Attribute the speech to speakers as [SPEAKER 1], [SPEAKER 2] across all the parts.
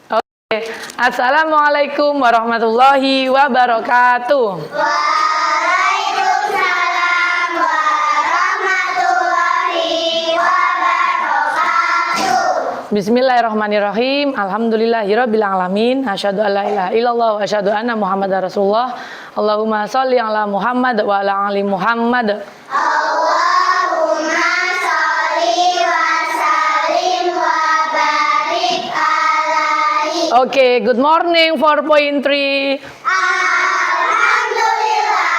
[SPEAKER 1] Oke. Assalamualaikum warahmatullahi wabarakatuh.
[SPEAKER 2] Waalaikumsalam warahmatullahi wabarakatuh.
[SPEAKER 1] Bismillahirrahmanirrahim. Alhamdulillahirabbil alamin. Asyhadu an la ilaha illallah wa asyhadu anna Muhammadar Rasulullah. Allahumma sholli ala Muhammad wa ala ali Muhammad.
[SPEAKER 2] Allahumma sholli wa sallim wa barik alaihi.
[SPEAKER 1] Oke, good morning 4.3.
[SPEAKER 2] Alhamdulillah,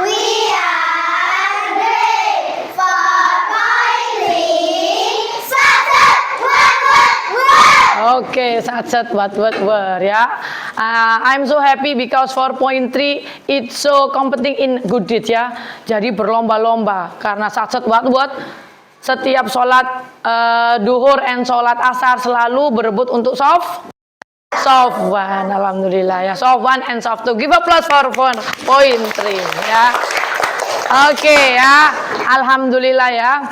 [SPEAKER 2] we are great. 4.3 Satsat
[SPEAKER 1] Oke, satset what ya. I'm so happy because 4.3 it's so competing in good deeds ya. Jadi berlomba-lomba karena satset what setiap sholat duhur and sholat asar selalu berebut untuk soft one. Alhamdulillah ya, soft one and soft two. Give applause for 4.3 ya. Oke ya, alhamdulillah ya.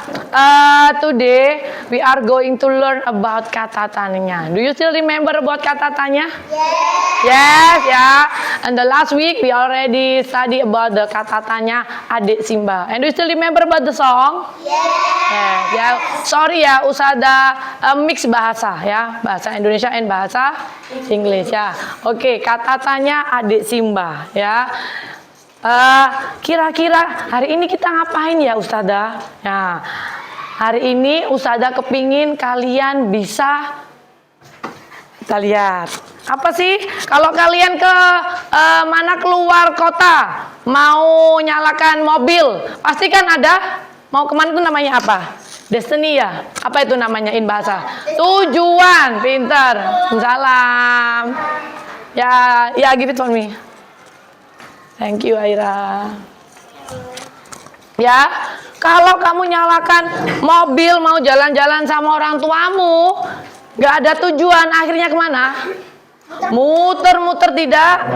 [SPEAKER 1] Today we are going to learn about kata tanya. Do you still remember about kata tanya? Yes ya. And the last week we already study about the kata tanya adik Simba. And do you still remember about the song? Yes ya. Sorry ya, Usada mix bahasa ya, bahasa Indonesia and bahasa Inggris ya. Oke, kata tanya adik Simba ya. Kira-kira hari ini kita ngapain ya Ustazah? Nah, hari ini Ustazah kepingin kalian bisa, kita lihat apa sih? Kalau kalian ke mana keluar kota mau nyalakan mobil, pasti kan ada mau kemana itu namanya apa? Destiny ya? Apa itu namanya in bahasa? Tujuan. Pintar. Salam. Ya, give it for me. Thank you Aira. Ya, kalau kamu nyalakan mobil mau jalan-jalan sama orang tuamu, gak ada tujuan, akhirnya kemana? Muter-muter tidak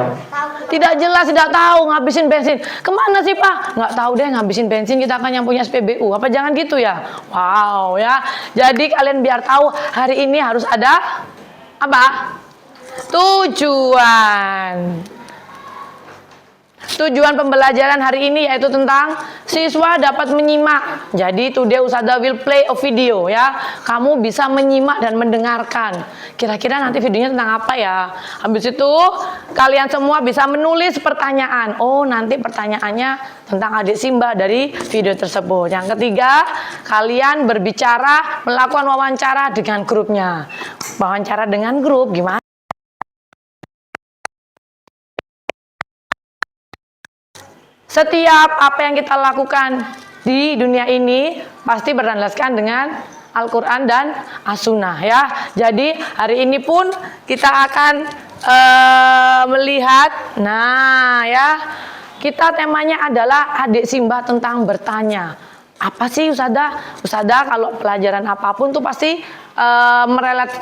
[SPEAKER 1] jelas, tidak tahu, ngabisin bensin. Kemana sih Pak? Nggak tahu deh, ngabisin bensin, kita kan yang punya SPBU. Apa jangan gitu ya? Wow ya. Jadi kalian biar tahu hari ini harus ada apa? Tujuan. Tujuan pembelajaran hari ini yaitu tentang siswa dapat menyimak. Jadi today Ustazah will play a video ya. Kamu bisa menyimak dan mendengarkan. Kira-kira nanti videonya tentang apa ya? Habis itu kalian semua bisa menulis pertanyaan. Oh, nanti pertanyaannya tentang adik Simba dari video tersebut. Yang ketiga, kalian berbicara, melakukan wawancara dengan grupnya. Wawancara dengan grup gimana? Setiap apa yang kita lakukan di dunia ini pasti berlandaskan dengan Al-Quran dan As-Sunnah ya. Jadi hari ini pun kita akan melihat, nah ya, kita temanya adalah adik Simba tentang bertanya. Apa sih Ustazah? Ustazah kalau pelajaran apapun tuh pasti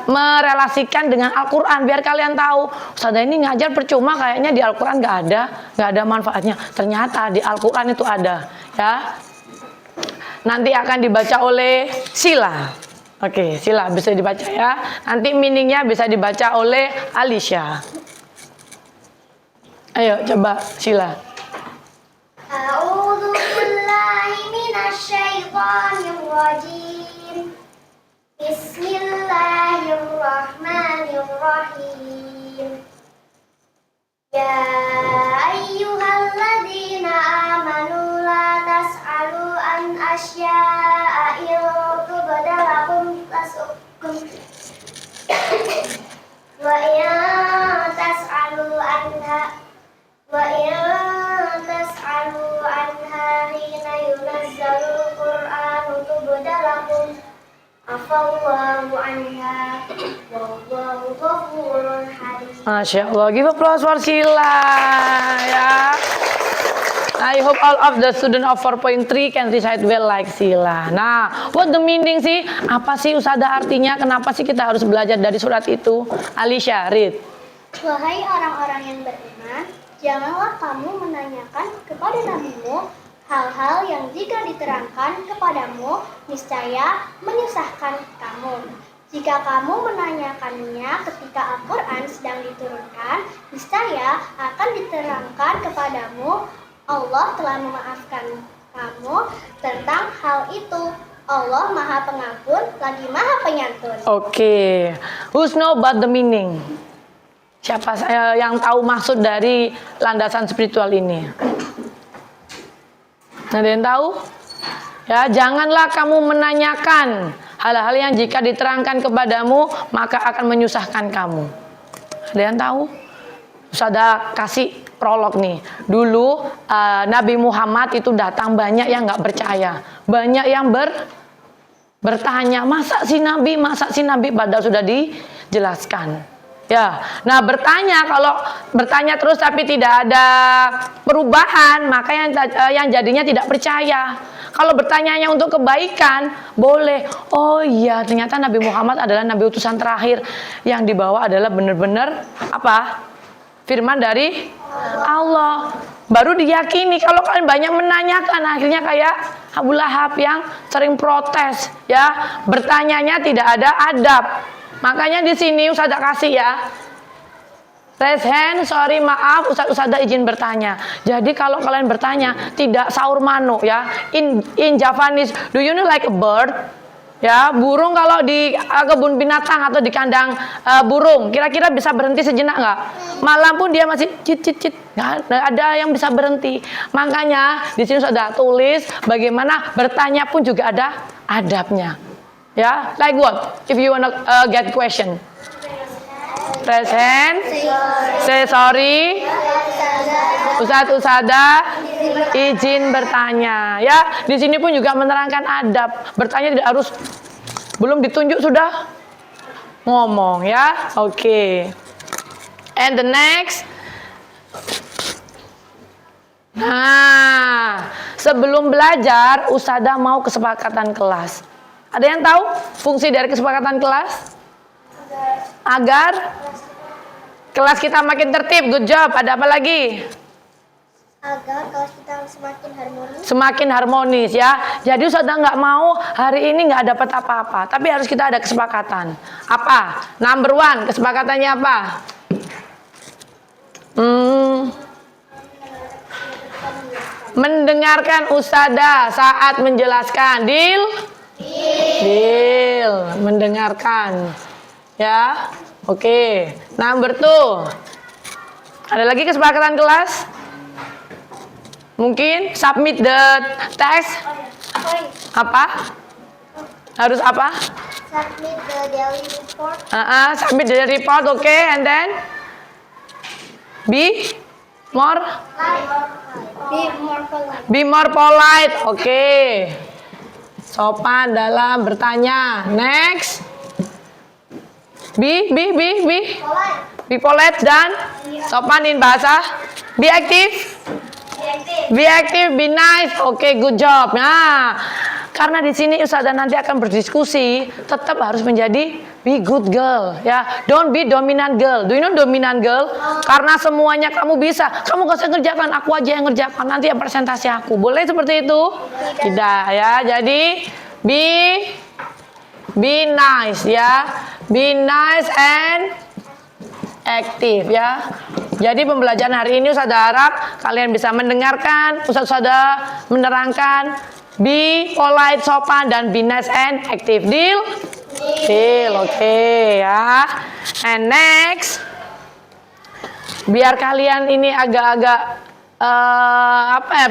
[SPEAKER 1] merelasikan dengan Al-Quran biar kalian tahu Ustazah ini ngajar percuma, kayaknya di Al-Quran nggak ada manfaatnya. Ternyata di Al-Quran itu ada ya. Nanti akan dibaca oleh Sila. Oke, Sila bisa dibaca ya. Nanti meaningnya bisa dibaca oleh Alicia. Ayo coba Sila.
[SPEAKER 2] A'udzu billahi minasyaitonir rajim. Bismillahirrahmanirrahim. Ya ayyuhalladzina amanu la tas'alu an asya'a in tubda lakum tasukum wa in tas'alu anha hina yunazzalul qur'anu tubda lakum afallahu anha wallahu ghafurur halim.
[SPEAKER 1] Masya Allah, give applause for Sila ya. I hope all of the student of 4.3 can recite well like Sila. Nah, what the meaning sih? Apa sih Ustazah artinya? Kenapa sih kita harus belajar dari surat itu? Alicia, read.
[SPEAKER 2] Wahai orang-orang yang beriman, janganlah kamu menanyakan kepada nabimu hal-hal yang jika diterangkan kepadamu niscaya menyusahkan kamu. Jika kamu menanyakannya ketika Al-Quran sedang diturunkan, niscaya akan diterangkan kepadamu Allah telah memaafkan kamu tentang hal itu. Allah Maha Pengampun lagi Maha Penyantun.
[SPEAKER 1] Oke. Who's know about the meaning? Siapa yang tahu maksud dari landasan spiritual ini? Ada yang tahu? Ya, janganlah kamu menanyakan hal-hal yang jika diterangkan kepadamu maka akan menyusahkan kamu. Ada yang tahu? Ustazah kasih prolog nih. Dulu Nabi Muhammad itu datang banyak yang nggak percaya, banyak yang bertanya, masa si Nabi, padahal sudah dijelaskan. Ya, nah kalau bertanya terus tapi tidak ada perubahan, maka yang jadinya tidak percaya. Kalau bertanyanya untuk kebaikan, boleh. Oh iya, ternyata Nabi Muhammad adalah Nabi utusan terakhir yang dibawa adalah benar-benar apa? Firman dari Allah. Baru diyakini. Kalau kalian banyak menanyakan, akhirnya kayak Abu Lahab yang sering protes, ya, bertanyanya tidak ada adab. Makanya di sini Ustazah kasih ya. Raise hand, sorry maaf, Ustazah izin bertanya. Jadi kalau kalian bertanya tidak saur mano ya. In Javanese, do you know like a bird? Ya, burung kalau di kebun binatang atau di kandang burung, kira-kira bisa berhenti sejenak nggak? Malam pun dia masih cit. Nggak ada yang bisa berhenti. Makanya di sini sudah tulis bagaimana bertanya pun juga ada adabnya. Ya, like what? If you wanna get question, raise hand, say sorry. Ustazah izin bertanya. Ya, di sini pun juga menerangkan adab. Bertanya tidak harus belum ditunjuk sudah ngomong ya. Oke. And the next. Nah, sebelum belajar Ustazah mau kesepakatan kelas. Ada yang tahu fungsi dari kesepakatan kelas? Agar kelas kita makin tertib. Good job. Ada apa lagi?
[SPEAKER 2] Agar kelas kita semakin harmonis.
[SPEAKER 1] Semakin harmonis ya. Jadi Ustazah nggak mau hari ini nggak dapat apa-apa, tapi harus kita ada kesepakatan. Apa? Number one, kesepakatannya apa? Mendengarkan Ustazah saat menjelaskan. Deal? Deal. Mendengarkan. Ya. Oke. Number two. Ada lagi kesepakatan kelas? Mungkin submit the text. Apa? Harus apa?
[SPEAKER 2] Submit the daily report.
[SPEAKER 1] Submit the report, okay, and then be more
[SPEAKER 2] polite.
[SPEAKER 1] be more polite, okay. Sopan dalam bertanya. Next. Be polite dan sopan in bahasa. Be active. Be active, be nice. Oke, good job. Nah, karena di sini Ustazah nanti akan berdiskusi, tetap harus menjadi be good girl, ya. Don't be dominant girl. Do you know dominant girl? Karena semuanya kamu bisa. Kamu gak usah ngerjakan, aku aja yang ngerjakan. Nanti yang presentasi aku. Boleh seperti itu? Tidak, ya. Jadi be nice, ya. Be nice and active, ya. Jadi pembelajaran hari ini Ustazah harap kalian bisa mendengarkan, Ustazah menerangkan, be polite, sopan, dan be nice and active. Deal? Deal, oke, ya. And next, biar kalian ini agak-agak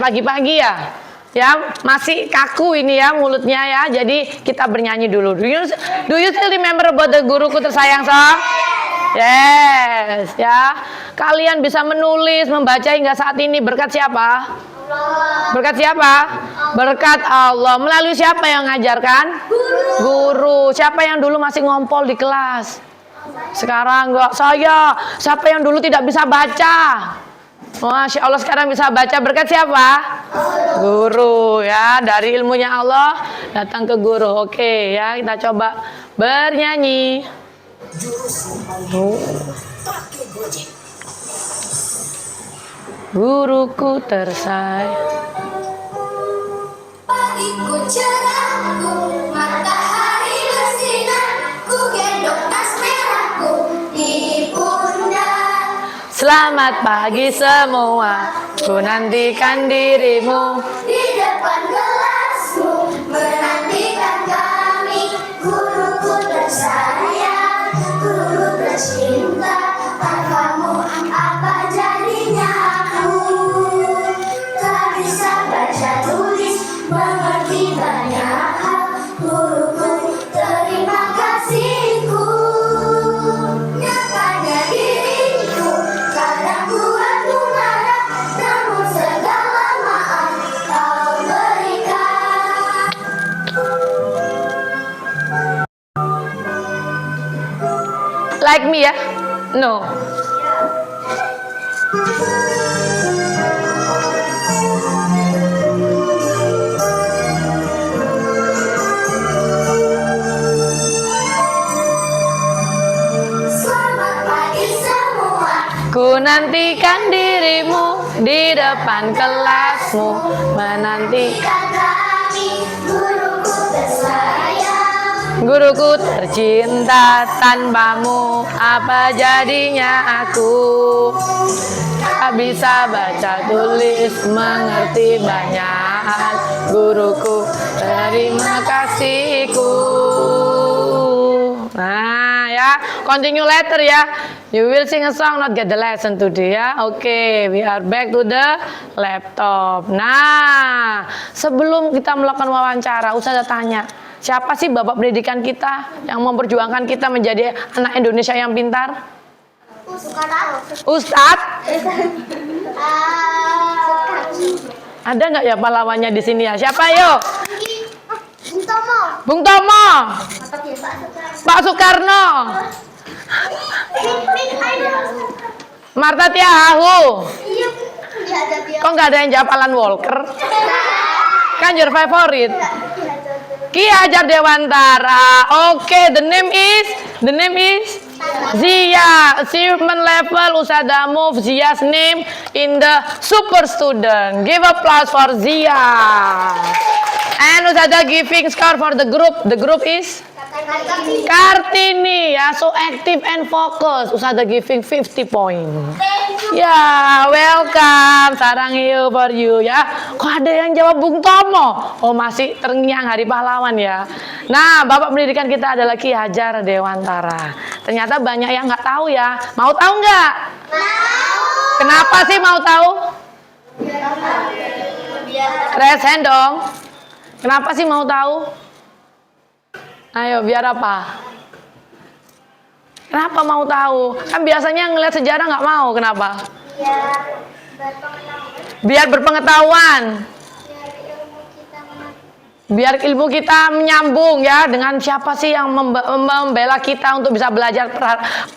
[SPEAKER 1] pagi-pagi ya. Ya, masih kaku ini ya mulutnya ya. Jadi kita bernyanyi dulu. Do you still remember about the guruku tersayang song? Yes, ya. Kalian bisa menulis, membaca hingga saat ini berkat siapa? Berkat siapa? Berkat Allah. Melalui siapa yang ngajarkan? Guru. Siapa yang dulu masih ngompol di kelas? Sekarang enggak, saya. Siapa yang dulu tidak bisa baca? Masya Allah sekarang bisa baca berkat siapa? Guru, ya. Dari ilmunya Allah datang ke guru. Oke, ya, kita coba bernyanyi. Guruku tersayang.
[SPEAKER 3] ikut cerahku, matahari bersinar, ku gendong tas merahku di pundak.
[SPEAKER 1] Selamat pagi semua, ku nantikan dirimu.
[SPEAKER 3] Di depan kelasmu menantikan kami, guruku tersayang, guru tercinta. Tanpamu apa jadinya aku? Tak bisa baca tulis, mengerti banyak hal. Guruku, terima kasihku. Nyatanya diriku kadang buatmu marah, namun segala maaf kau berikan.
[SPEAKER 1] Like me ya? No.
[SPEAKER 3] Selamat pagi semua.
[SPEAKER 1] Ku nantikan dirimu di depan kelasmu, menanti
[SPEAKER 3] Jika kami guruku tersayang,
[SPEAKER 1] guruku tercinta. Tanpamu apa jadinya aku? Tak bisa baca tulis, mengerti banyak hal. Guruku, terima kasihku. Nah ya, continue later ya. You will sing a song, not get the lesson today ya. Oke, we are back to the laptop. Nah, sebelum kita melakukan wawancara, Ustazah tanya, siapa sih bapak pendidikan kita yang memperjuangkan kita menjadi anak Indonesia yang pintar? Ustadz? Ada nggak ya pahlawannya di sini ya? Siapa yuk?
[SPEAKER 2] Buntomo.
[SPEAKER 1] Bung Tomo, Pak Soekarno, Marta Tiahahu.
[SPEAKER 2] Iya, ada dia.
[SPEAKER 1] Kok nggak ada yang jawab Alan Walker? Kan your favorite. Ki Hajar Dewantara. Oke, the name is Zia. Achievement level Ustazah move Zia's name in the super student. Give applause for Zia. And Ustazah giving score for the group. The group is Kartini ya, so active and focus. Ustazah giving 50 point. Ya, welcome. Sarang hiu for you ya. Kok ada yang jawab Bung Tomo? Oh, masih terngiang Hari Pahlawan ya. Nah, Bapak pendidikan kita adalah Ki Hajar Dewantara. Ternyata banyak yang nggak tahu ya. Mau tahu nggak?
[SPEAKER 2] Mau.
[SPEAKER 1] Kenapa sih mau tahu? Raise hand dong. Kenapa sih mau tahu? Ayo, biar apa? Kenapa mau tahu? Kan biasanya ngeliat sejarah nggak mau. Kenapa? Biar berpengetahuan. Biar ilmu kita menyambung ya dengan siapa sih yang membela kita untuk bisa belajar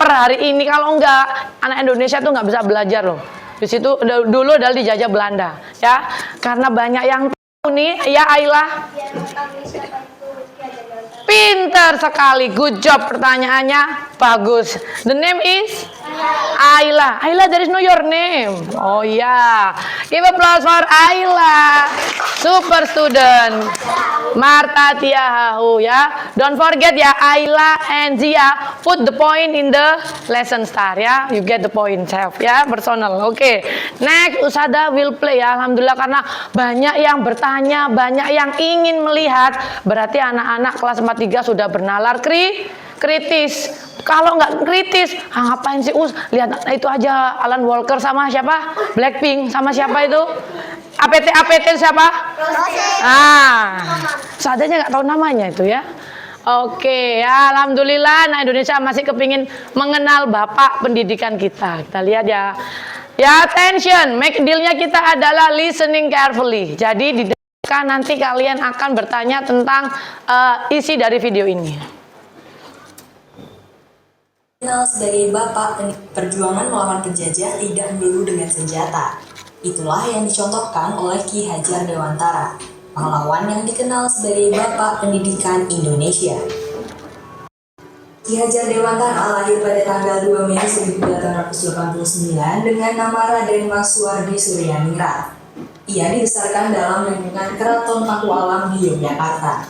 [SPEAKER 1] per hari ini. Kalau enggak, anak Indonesia tuh nggak bisa belajar loh. Di situ dulu adalah dijajah Belanda ya. Karena banyak yang tahu nih ya Ayla. Pinter sekali, good job pertanyaannya, bagus. The name is Ayla. Ayla, there is no your name. Oh ya, give applause for Ayla, super student. Marta Tiahahu ya. Don't forget ya, Ayla and Zia put the point in the lesson star ya. You get the point self ya, personal. Oke. Next, Ustazah will play ya. Alhamdulillah karena banyak yang bertanya, banyak yang ingin melihat. Berarti anak-anak kelas 4-3 sudah bernalar kritis. Kalau nggak kritis, ngapain sih lihat itu aja Alan Walker sama siapa? Blackpink sama siapa itu? APT siapa? Seadanya nggak tahu namanya itu ya. Oke ya, alhamdulillah. Nah, Indonesia masih kepingin mengenal bapak pendidikan kita. Kita lihat ya. Ya, attention. Make deal-nya kita adalah listening carefully. Jadi di depan nanti kalian akan bertanya tentang isi dari video ini.
[SPEAKER 4] Dikenal sebagai bapak perjuangan melawan penjajah tidak melulu dengan senjata. Itulah yang dicontohkan oleh Ki Hajar Dewantara, pahlawan yang dikenal sebagai bapak pendidikan Indonesia. Ki Hajar Dewantara lahir pada tanggal 2 Mei 1889 dengan nama Raden Mas Suwardi Suryaningrat. Ia dibesarkan dalam lingkungan Keraton Pakualam di Yogyakarta.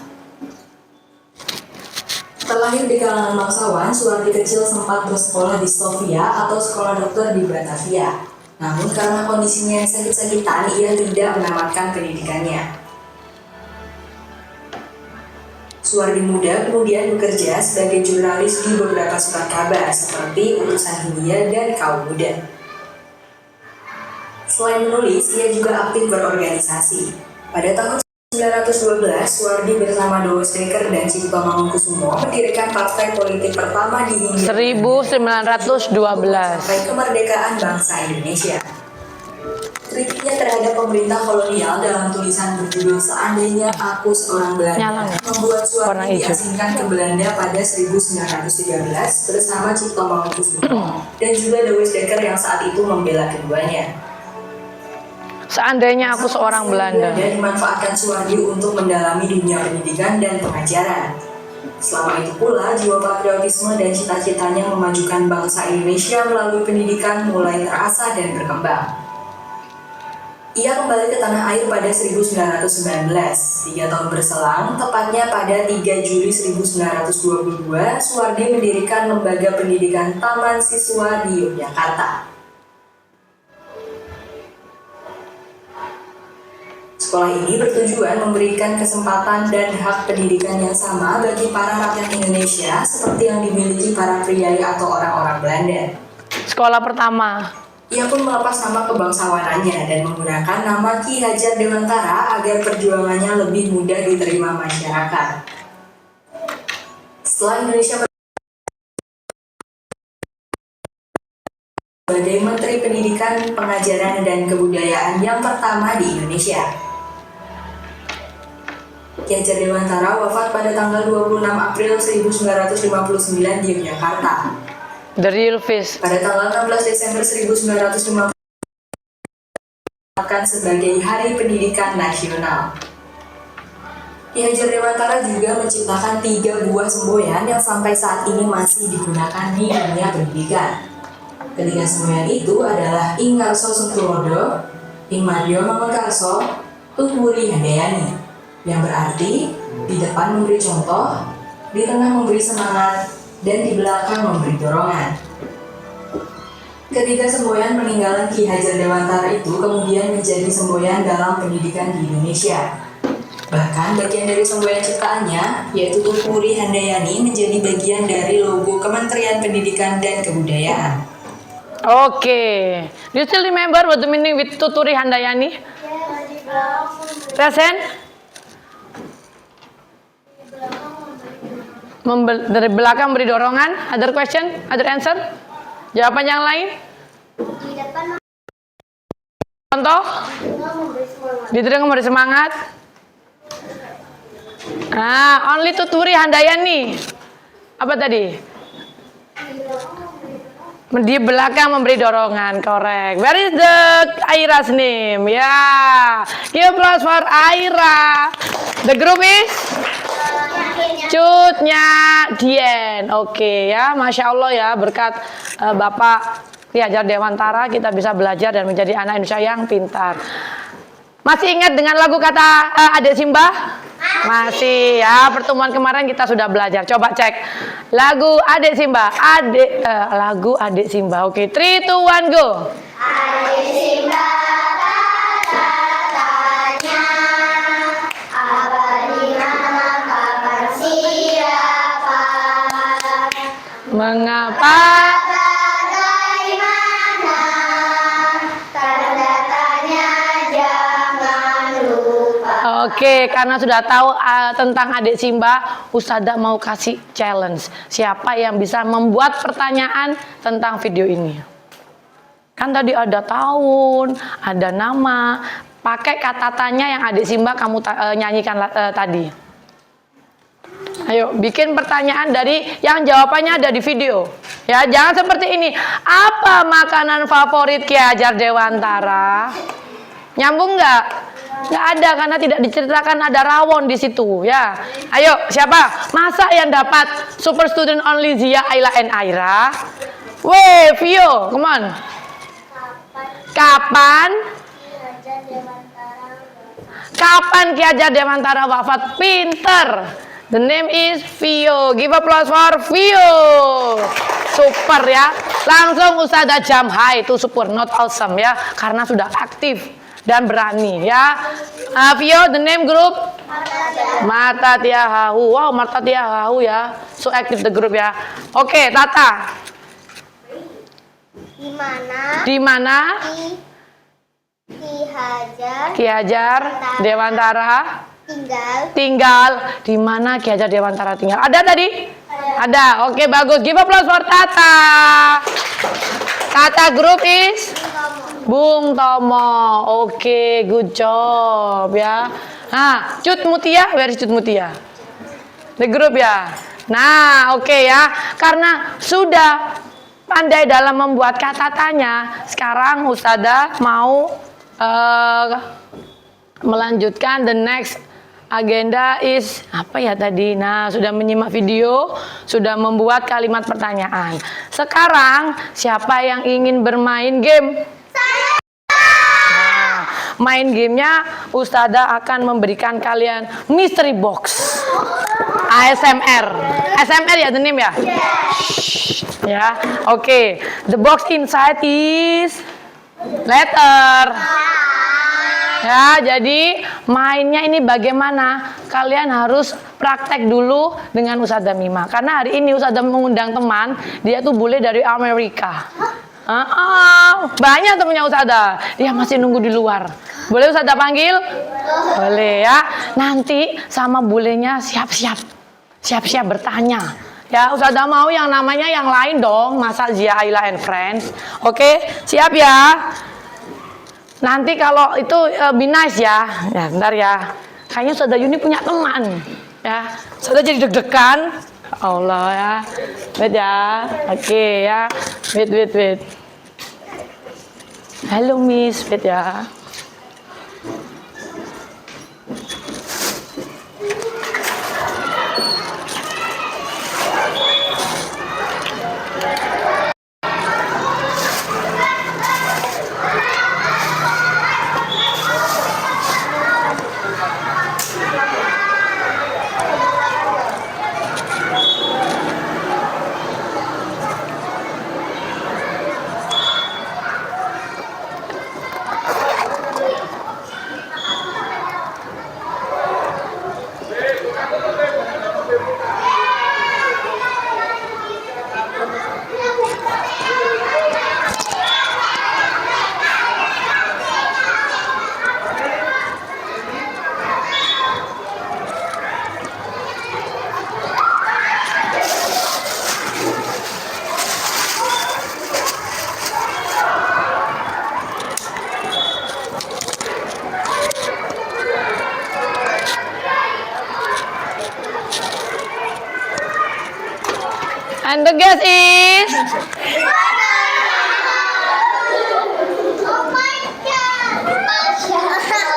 [SPEAKER 4] Terlahir di kalangan bangsawan, Suwardi kecil sempat bersekolah di Sofia atau sekolah dokter di Batavia. Namun karena kondisinya yang sakit-sakitan, ia tidak menamatkan pendidikannya. Suwardi muda kemudian bekerja sebagai jurnalis di beberapa surat kabar seperti Utusan Hindia dan Kaum Muda. Selain menulis, ia juga aktif berorganisasi. Pada tahun 1912, Suwardi bersama Dowo Strecker dan Cipto Mangunkusumo mendirikan partai politik pertama di Hindia
[SPEAKER 1] 1912.
[SPEAKER 4] sampai kemerdekaan bangsa Indonesia. Kritiknya terhadap pemerintah kolonial dalam tulisan berjudul Seandainya Aku Seorang Belanda membuat Suwardi diasingkan ke Belanda pada 1913 bersama Cipto Mangunkusumo dan juga Dowo Strecker yang saat itu membela keduanya.
[SPEAKER 1] Seandainya aku seorang Belanda.
[SPEAKER 4] Dan dimanfaatkan Suwardi untuk mendalami dunia pendidikan dan pengajaran. Selama itu pula, jiwa patriotisme dan cita-citanya memajukan bangsa Indonesia melalui pendidikan mulai terasah dan berkembang. Ia kembali ke tanah air pada 1919. 3 tahun berselang, tepatnya pada 3 Juli 1922, Suwardi mendirikan lembaga pendidikan Taman Siswa di Yogyakarta. Sekolah ini bertujuan memberikan kesempatan dan hak pendidikan yang sama bagi para rakyat Indonesia seperti yang dimiliki para priai atau orang-orang Belanda.
[SPEAKER 1] Sekolah pertama.
[SPEAKER 4] Ia pun melepas nama kebangsawanannya dan menggunakan nama Ki Hajar Dewantara agar perjuangannya lebih mudah diterima masyarakat. Setelah Indonesia sebagai Menteri Pendidikan, Pengajaran, dan Kebudayaan yang pertama di Indonesia. Ki Hajar Dewantara wafat pada tanggal 26 April 1959 di Yogyakarta.
[SPEAKER 1] The Real Fish.
[SPEAKER 4] Pada tanggal 16 Desember 1950 sebagai Hari Pendidikan Nasional. Ki Hajar Dewantara juga menciptakan 3 buah semboyan yang sampai saat ini masih digunakan di dunia pendidikan. Ketiga semboyan itu adalah Ing Karso Sungtulodo, Ing Madyo Mangunkarso, Tutwuri Handayani, yang berarti di depan memberi contoh, di tengah memberi semangat, dan di belakang memberi dorongan. Ketiga semboyan peninggalan Ki Hajar Dewantara itu kemudian menjadi semboyan dalam pendidikan di Indonesia. Bahkan bagian dari semboyan ciptaannya, yaitu Tutwuri Handayani, menjadi bagian dari logo Kementerian Pendidikan dan Kebudayaan.
[SPEAKER 1] Okay. Do you still remember what the meaning with Tutwuri Handayani? Present? Dari belakang beri dorongan. Other question? Other answer? Jawaban yang lain?
[SPEAKER 2] Di depan
[SPEAKER 1] Contoh?
[SPEAKER 2] memberi semangat.
[SPEAKER 1] Di tengah memberi semangat. Only Tutwuri Handayani. Apa tadi? Di belakang memberi dorongan. Correct. Where is the Aira's name? Yeah. Give applause for Aira. The group is? Cutnya Dian. Oke ya, Masya Allah ya, berkat Bapak Ki Hajar Dewantara kita bisa belajar dan menjadi anak Indonesia yang pintar. Masih ingat dengan lagu kata Adik Simbah? Masih ya, pertemuan kemarin kita sudah belajar. Coba cek lagu Adik Simbah. Lagu Adik Simbah. Oke, 3, 2, 1, go.
[SPEAKER 3] Adik Simbah kata-katanya, apa di mana, kapan, siapa,
[SPEAKER 1] Mengapa?
[SPEAKER 3] bagaimana, tanda-tanya jangan lupa.
[SPEAKER 1] Oke, karena sudah tahu tentang Adik Simbah, Ustazah mau kasih challenge. Siapa yang bisa membuat pertanyaan tentang video ini? Kan tadi ada tahun, ada nama. Pakai kata tanya yang Adik Simbah kamu nyanyikan tadi. Ayo, bikin pertanyaan dari yang jawabannya ada di video. Ya, jangan seperti ini. Apa makanan favorit Ki Hajar Dewantara? Nyambung nggak? Nggak ada karena tidak diceritakan ada rawon di situ. Ya, ayo siapa? Masa yang dapat Super Student Only Zia, Ayla, and Aira? Weh, Vio, come on.
[SPEAKER 2] Kapan
[SPEAKER 1] Kapan?
[SPEAKER 2] Ki Hajar Dewantara
[SPEAKER 1] Kapan Ki Hajar Dewantara wafat? Pinter. The name is Vio. Give applause for Vio. Super ya. Langsung Ustazah Jamhai itu super, not awesome ya. Karena sudah aktif dan berani ya. Vio, the name group? Mata Tiahahu. Wow, Mata Tiahahu ya. So active the group ya. Oke, Tata.
[SPEAKER 2] Di mana
[SPEAKER 1] Ki Hajar Dewantara tinggal. Di mana Ki Hajar Dewantara tinggal? Ada tadi? Ada. Oke, bagus. Give applause for Tata. Tata group is Bung Tomo. Oke, good job ya. Nah, Cut Mutia, where is Cut Mutia? The group ya. Nah, oke ya. Karena sudah pandai dalam membuat kata tanya, sekarang Ustazah mau melanjutkan the next agenda is apa ya tadi? Nah, sudah menyimak video, sudah membuat kalimat pertanyaan. Sekarang siapa yang ingin bermain game? Saya. Nah, main gamenya Ustazah akan memberikan kalian mystery box. ASMR. ASMR ya the name ya? Yes. Ya, oke. The box inside is letter. Ya, jadi mainnya ini bagaimana? Kalian harus praktek dulu dengan Ustazah Mima. Karena hari ini Ustazah mengundang teman, dia tuh bule dari Amerika. Banyak temennya Ustazah. Dia masih nunggu di luar. Boleh Ustazah panggil? Boleh ya. Nanti sama bulenya siap-siap bertanya. Ya, Ustazah mau yang namanya yang lain dong. Masa Zia Haila and Friends. Oke, siap ya. Nanti kalau itu be nice ya. Ya, bentar ya. Kayaknya Ustazah Yuni punya teman. Ya, Ustazah jadi deg-degan. Allah ya. Wait ya. Oke ya. Wait. Halo Miss, wait ya. And the guess is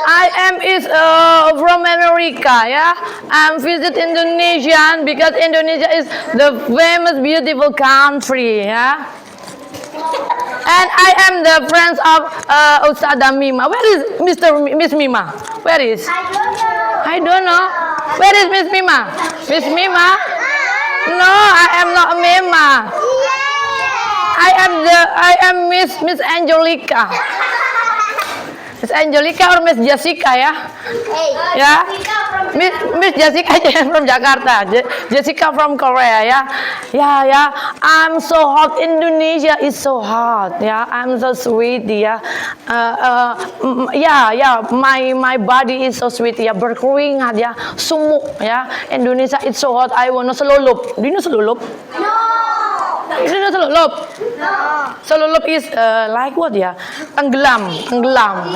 [SPEAKER 1] I am is from America, yeah. I'm visit Indonesian because Indonesia is the famous beautiful country, yeah. And I am the friends of Ustazah Mima. Where is Miss Mima? Where is? I don't know. Where is Miss Mima? Miss Mima? No, I am not Mima. I am Miss Angelica. Miss Angelica or Miss Jessica ya? Ya, Miss Jessica from Jakarta, Jessica from Korea ya. Ya. I'm so hot. Indonesia is so hot. Ya, I'm so sweet ya. My body is so sweet ya. Berkeringat ya, sumuk ya. Indonesia is so hot. I wanna selulup. Do you know selulup? No. You know selulup? No. Selulup is like what ya? Tenggelam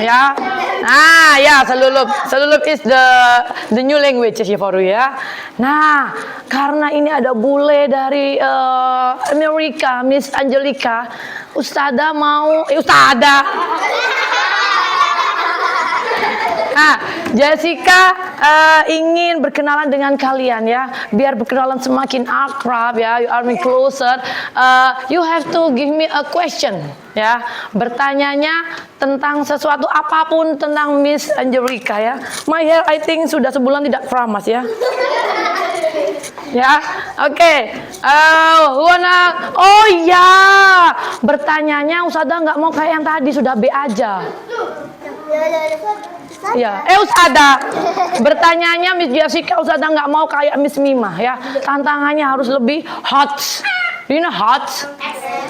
[SPEAKER 1] ya. Nah, ya selulup. Selulup is the new language for you ya. Nah, karena ini ada bule dari Amerika, Miss Angelica, Ustazah mau Ustazah. Nah, Jessica ingin berkenalan dengan kalian ya, biar berkenalan semakin akrab ya. You are me closer. You have to give me a question ya. Bertanyanya tentang sesuatu apapun tentang Miss Angelica ya. My hair I think sudah sebulan tidak keramas ya. Ya, oke. Oh ya, bertanyanya Usada nggak mau kayak yang tadi, sudah B aja. Ya, Usada. Bertanyanya Miss Jessica, Usada nggak mau kayak Miss Mima ya. Tantangannya harus lebih hot. You know hot?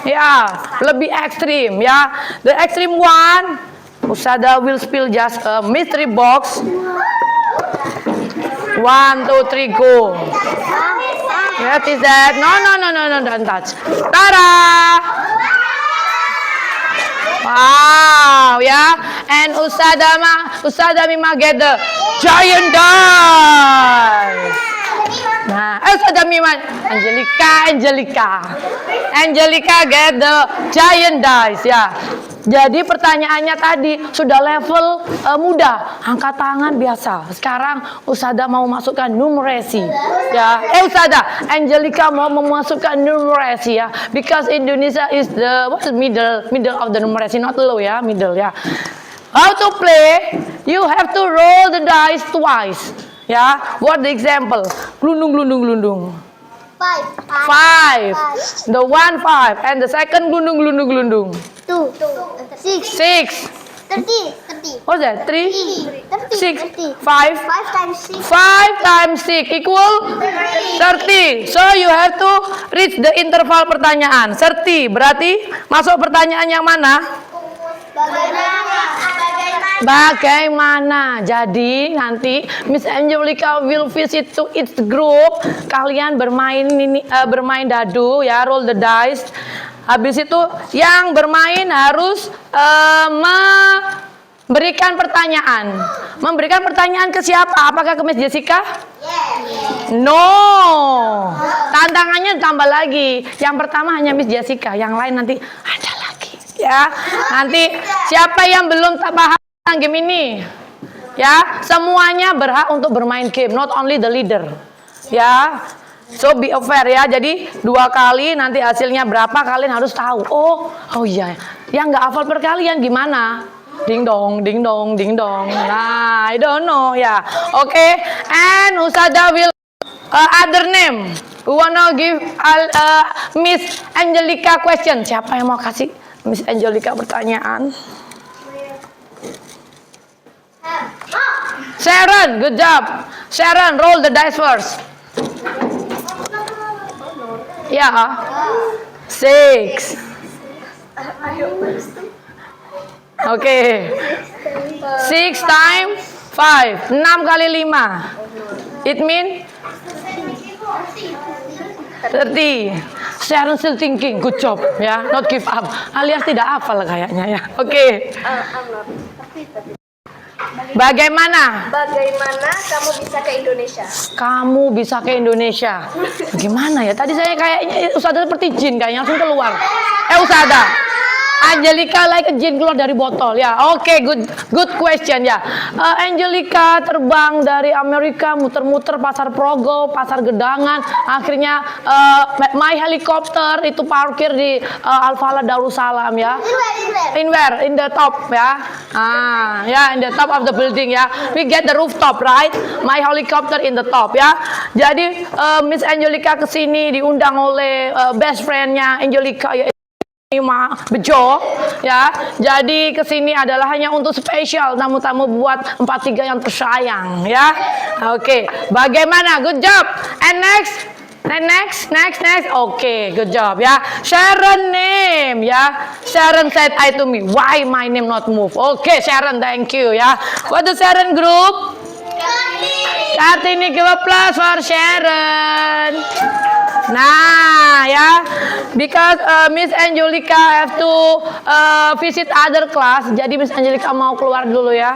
[SPEAKER 1] Ya, lebih ekstrim ya. The extreme one, Usada will spill just a mystery box. 1, 2, 3, go. What is that? No, don't touch. Tada! Wow, ya. And Usada Mima get the giant dice. Nah, Usada Mima, Angelica get the giant dice ya. Jadi pertanyaannya tadi sudah level mudah, angkat tangan biasa. Sekarang Usada mau masukkan numerasi, ya. Usada, Angelica mau memasukkan numerasi ya. Because Indonesia is the middle of the numerasi, not low ya, middle ya. How to play? You have to roll the dice twice, ya. What the example? Glundung. 5. The 1 5 and the second glundung.
[SPEAKER 3] 2, 6, 30.
[SPEAKER 1] What's that? 3, 6, 5.
[SPEAKER 3] 5 times 6.
[SPEAKER 1] 5 times 6 equal 30. So you have to reach the interval pertanyaan. 30 berarti masuk pertanyaan yang mana? Bagaimana? Jadi nanti Miss Angelica will visit to its group. Kalian bermain dadu ya, roll the dice. Habis itu yang bermain harus memberikan pertanyaan. Memberikan pertanyaan ke siapa? Apakah ke Miss Jessica? No. Tantangannya tambah lagi. Yang pertama hanya Miss Jessica, yang lain nanti ada lagi. Ya. Nanti siapa yang belum paham game ini? Ya, semuanya berhak untuk bermain game, not only the leader. Ya. So be fair ya. Jadi 2 kali, nanti hasilnya berapa kalian harus tahu. Oh iya. Yang nggak hafal perkalian gimana? Ding dong. Nah, I don't know ya. Okay. And Usada will other name. Who wanna give Miss Angelica question? Siapa yang mau kasih Miss Angelica pertanyaan? Sharon, good job. Sharon, roll the dice first. Ya, 6. Oke. 6 times 5. 6 kali 5. It mean 30. Sharon still thinking, good job ya, not give up. Alias tidak hafal kayaknya ya. Oke. Bagaimana
[SPEAKER 2] kamu bisa ke Indonesia?
[SPEAKER 1] Kamu bisa ke Indonesia? Gimana ya? Tadi saya kayaknya Usada seperti jin, kayaknya langsung keluar. Usada. Angelica like a jin keluar dari botol ya. Oke, good question ya. Angelica terbang dari Amerika, muter-muter pasar Progo, pasar Gedangan, akhirnya my helicopter itu parkir di Al-Falah Darussalam ya. In where? In the top ya. In the top of the building ya. We get the rooftop, right? My helicopter in the top ya. Jadi Miss Angelica kesini diundang oleh best friendnya Angelica ya. Bejo ya. Jadi kesini adalah hanya untuk spesial tamu-tamu buat 43 yang tersayang ya. Oke, bagaimana? Good job. And next. Oke, good job ya. Sharon name ya. Sharon said I to me, why my name not move? Oke, Sharon, thank you ya. What the Sharon group? Kartini, give applause for Sharon. Nah ya, because Miss Angelica have to visit other class, jadi Miss Angelica mau keluar dulu ya.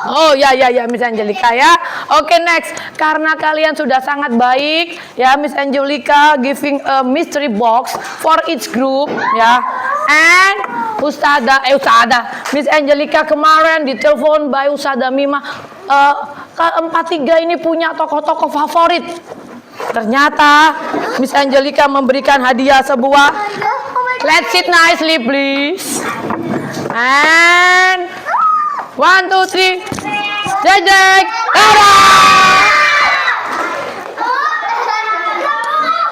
[SPEAKER 1] Oh ya Miss Angelica ya. Oke, next. Karena kalian sudah sangat baik ya, Miss Angelica giving a mystery box for each group ya. And Miss Angelica kemarin ditelepon by Ustada Mima. Keempat tiga ini punya tokoh-tokoh favorit. Ternyata Miss Angelica memberikan hadiah sebuah. Let's sit nicely, please. And 1, 2, 3. Jejek.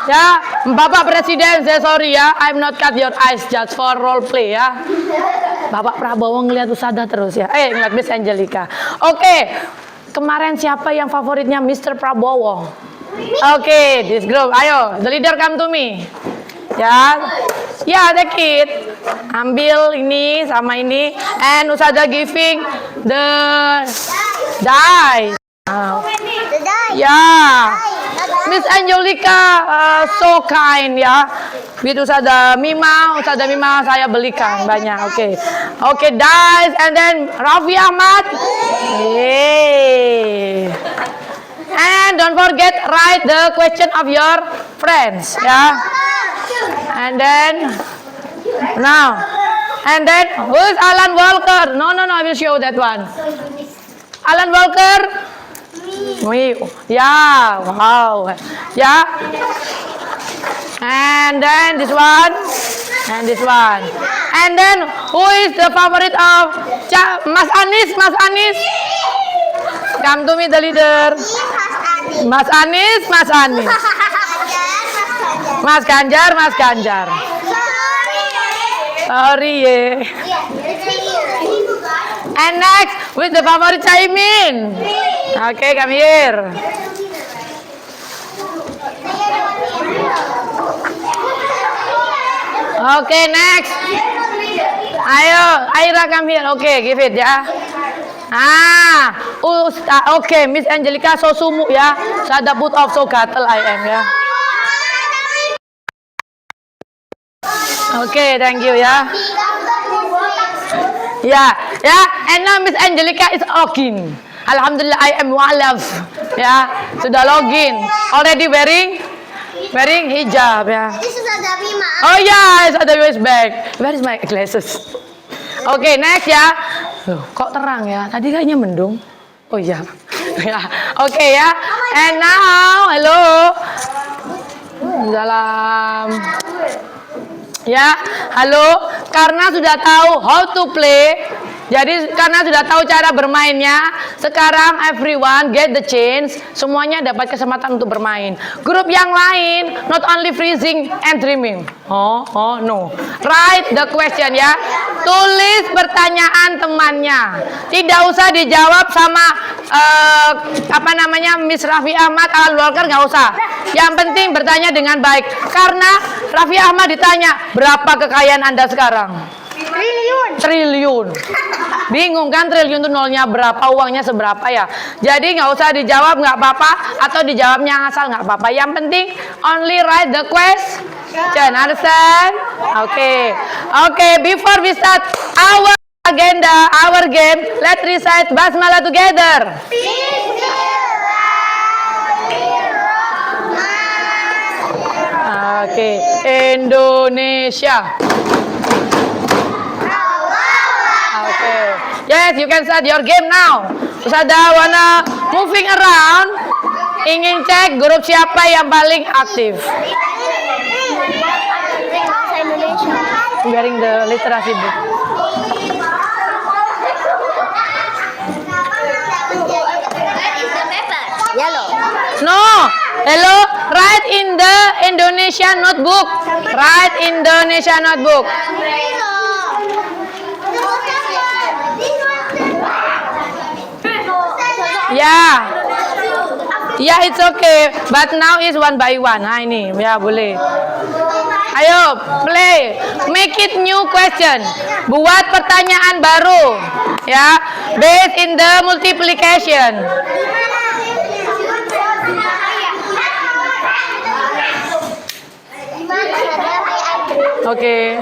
[SPEAKER 1] Ya, Bapak Presiden, saya sorry ya, I'm not cut your eyes just for role play ya. Bapak Prabowo ngeliat Usada terus ya. Ngeliat Miss Angelica. Oke, kemarin siapa yang favoritnya Mr. Prabowo? Oke, this group, ayo, the leader come to me. Ya, take it. Ambil ini sama ini, and Usada giving the die. Ya, Miss Angelica so kind ya. With Usada Mima saya belikan banyak. Oke, guys, and then Raffi Ahmad. And don't forget write the question of your friends ya. And then who is Alan Walker? No, I will show that one. Alan Walker. Yeah, wow. Yeah. And then this one. And this one. And then who is the favorite of Mas Anies? Come to me the leader. Mas Anies. Mas Ganjar. Sorry yeah. And next with the favorite Caimin. Okay, come here. Okay, next. Ayo, Aira come here. Okay, give it ya. Okay, Miss Angelica so sumuk ya. Sada put off so gatel I am ya. Okay, thank you ya. Ya. And now Miss Angelica is login. Alhamdulillah I am walaf. Ya, sudah login. Already wearing hijab ya.
[SPEAKER 3] This is Ustada Mima.
[SPEAKER 1] Oh yeah, Ustada Mima is back. Where is my glasses? Okay, next ya. Loh, kok terang ya? Tadi kayaknya mendung. Oh iya. Oke ya. And now, hello. Salam. Ya, halo. Karena sudah tahu how to play, jadi karena sudah tahu cara bermainnya, sekarang everyone get the chance. Semuanya dapat kesempatan untuk bermain. Grup yang lain, not only freezing and dreaming. Oh no. Write the question ya. Tulis pertanyaan temannya. Tidak usah dijawab sama Miss Raffi Ahmad, Alan Walker, nggak usah. Yang penting bertanya dengan baik. Karena Raffi Ahmad ditanya, berapa kekayaan Anda sekarang? Triliun. Bingung kan triliun itu nolnya berapa, uangnya seberapa ya. Jadi nggak usah dijawab nggak apa-apa, atau dijawabnya asal nggak apa-apa. Yang penting only write the question. Understand? Okay. Before we start our agenda, our game, let's recite basmalah together. Okay. Indonesia. Okay. Yes, you can start your game now. Usada wanna moving around. Ingin cek grup siapa yang paling aktif. Wearing the literasi book.
[SPEAKER 3] Yellow.
[SPEAKER 1] No. Hello. Write in the Indonesia notebook. Write Indonesia notebook. Ya, it's okay. But now is one by one. Nah ini, ya boleh. Ayo, play. Make it new question. Buat pertanyaan baru. Ya, based in the multiplication. Oke.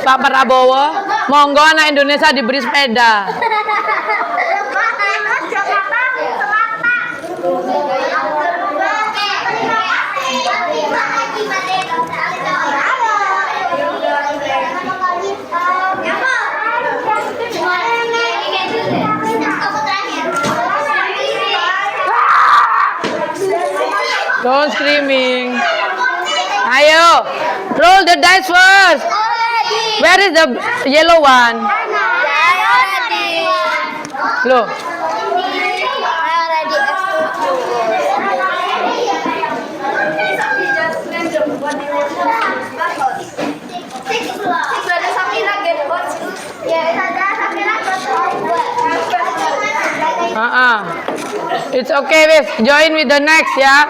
[SPEAKER 1] Pak Prabowo, monggo anak Indonesia diberi sepeda. Don't screaming. Ayo, roll the dice first. Where is the yellow one? Loh, it's okay, wes. Join with the next ya.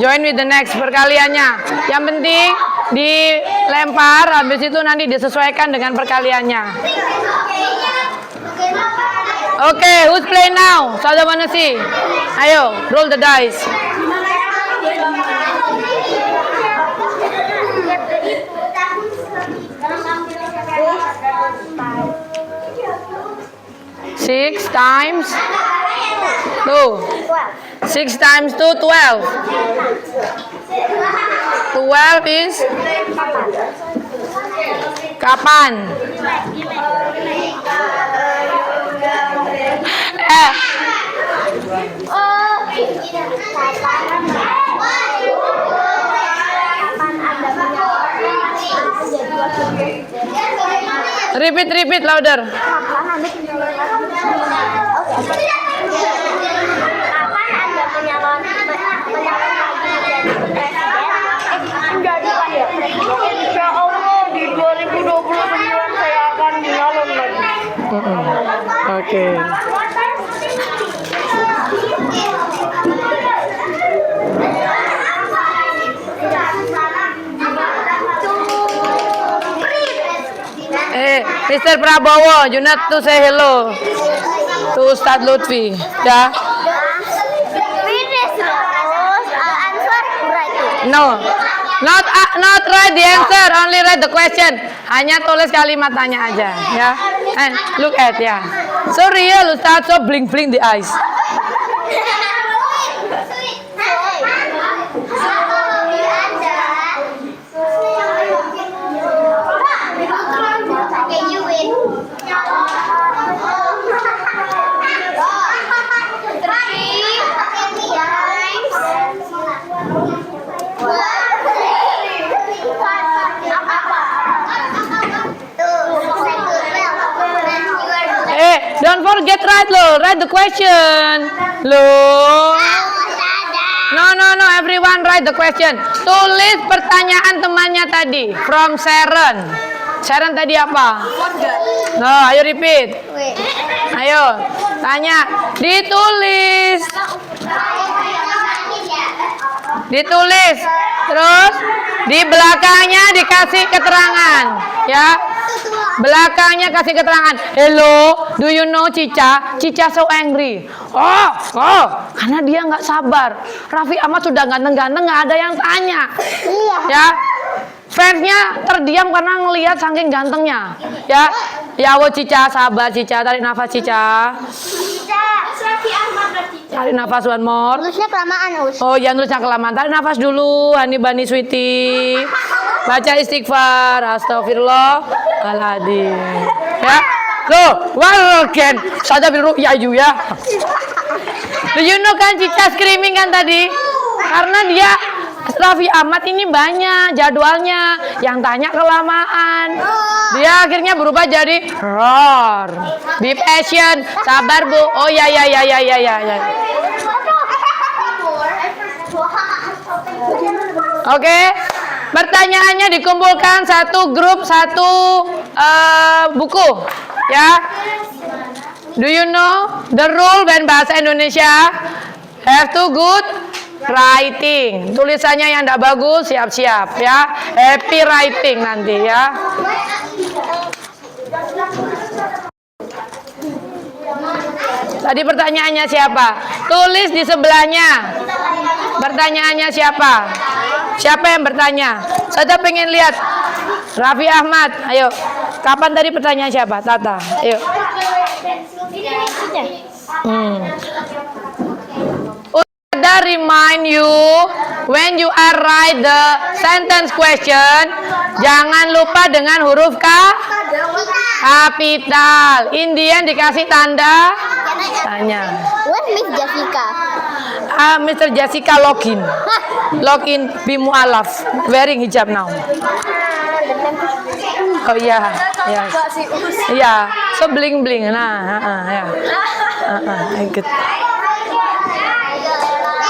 [SPEAKER 1] Join with the next perkaliannya. Yang penting dilempar, habis itu nanti disesuaikan dengan perkaliannya. Okay, who's play now? Sada mana sih? Ayo, roll the dice. Six times 2. 6 times 2, 12. 12 is kapan? Repeat louder.
[SPEAKER 2] Insya Allah di 2029 saya akan menyalon lagi.
[SPEAKER 1] Oke. Mr. Prabowo, you need to say hello to Ustadz Lutfi, ya? No, not write the answer, only write the question. Hanya tulis kalimat tanya aja, ya. And look at ya. So real, Ustadz, so blink the eyes. Don't forget write the question. No, everyone write the question. Tulis pertanyaan temannya tadi. From Sharon. Sharon tadi apa? No, ayo repeat. Ayo, tanya. Ditulis. Terus di belakangnya dikasih keterangan, ya. Belakangnya kasih keterangan. Hello, do you know Cica? Cica so angry. Oh, karena dia nggak sabar. Raffi Ahmad sudah ganteng-ganteng, nggak ada yang tanya.
[SPEAKER 3] Iya.
[SPEAKER 1] Ya, fansnya terdiam karena ngelihat saking gantengnya. Ya, wo Cica, sabar Cica, tarik nafas Cica. Tarik nafas one more.
[SPEAKER 3] Nulisnya kelamaan, Us.
[SPEAKER 1] Oh, ya nulisnya kelamaan. Tarik nafas dulu, Hani Bani Sweety. Baca istighfar, astagfirullahaladzim. Ya, loh, again. Sada biru ya you ya. Do you know kan Cica screaming kan tadi? Karena dia Raffi Ahmad ini banyak jadwalnya, yang tanya kelamaan. Dia akhirnya berubah jadi roar. Be patient, sabar Bu. Oh ya. Oke. Pertanyaannya dikumpulkan satu grup, satu buku, ya. Do you know the rule when bahasa Indonesia? Have to good writing. Tulisannya yang tidak bagus siap-siap, ya. Happy writing nanti, ya. Tadi pertanyaannya siapa? Tulis di sebelahnya. Pertanyaannya siapa? Siapa yang bertanya? Saya pengen lihat. Raffi Ahmad, ayo. Kapan tadi pertanyaan siapa? Tata. Ayo. Udah remind you when you are write the sentence question, jangan lupa dengan huruf kapital. Indian dikasih tanda tanya.
[SPEAKER 3] What Miss Jessica?
[SPEAKER 1] Mr. Jessica login. Login Bimu Alaf. Wearing hijab now. Oh iya, ya. Iya, so bling bling. Nah, ya. Good.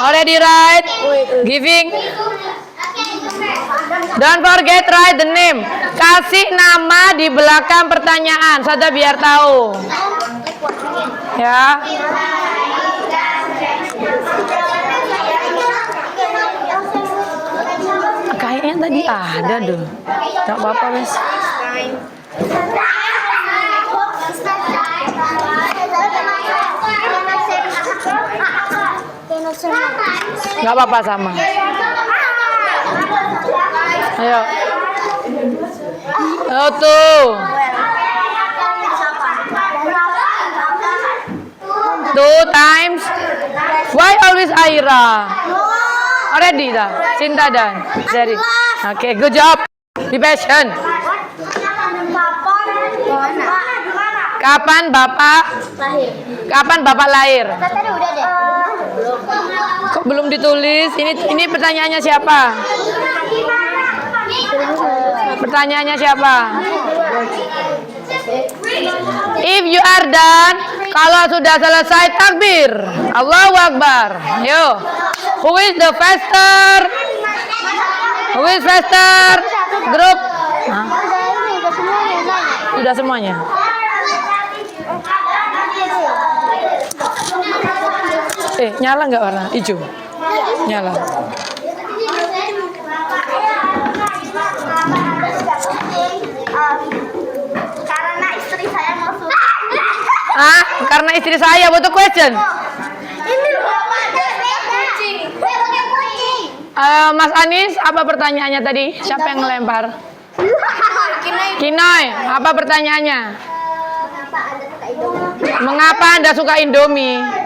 [SPEAKER 1] Already right? Giving. Don't forget write the name. Kasih nama di belakang pertanyaan, saja biar tahu. Ya. Kayaknya tadi ada dong. Gak apa-apa, Mas. Gak apa-apa sama. Ayo. Oh tuh. 2 times. Why always Aira? Already dah. Cinta dan Jerry. Oke, good job. Be patient. Kapan Bapak lahir? Kapan Bapak lahir?
[SPEAKER 3] Tadi udah deh.
[SPEAKER 1] Kok belum ditulis? Ini pertanyaannya siapa? Pertanyaannya siapa? If you are done, kalau sudah selesai takbir. Allahu Akbar. Yo. Who is the faster? Who is faster? Group. Hah? Sudah semuanya. Nyala nggak warna hijau? Nyala.
[SPEAKER 3] Karena istri saya mau suruh.
[SPEAKER 1] Karena istri saya butuh question.
[SPEAKER 3] Ini kucing.
[SPEAKER 1] Mas Anis, apa pertanyaannya tadi? Siapa yang ngelempar? Kinoy, apa pertanyaannya?
[SPEAKER 3] Mengapa Anda suka Indomie?
[SPEAKER 1] Mengapa Anda suka Indomie?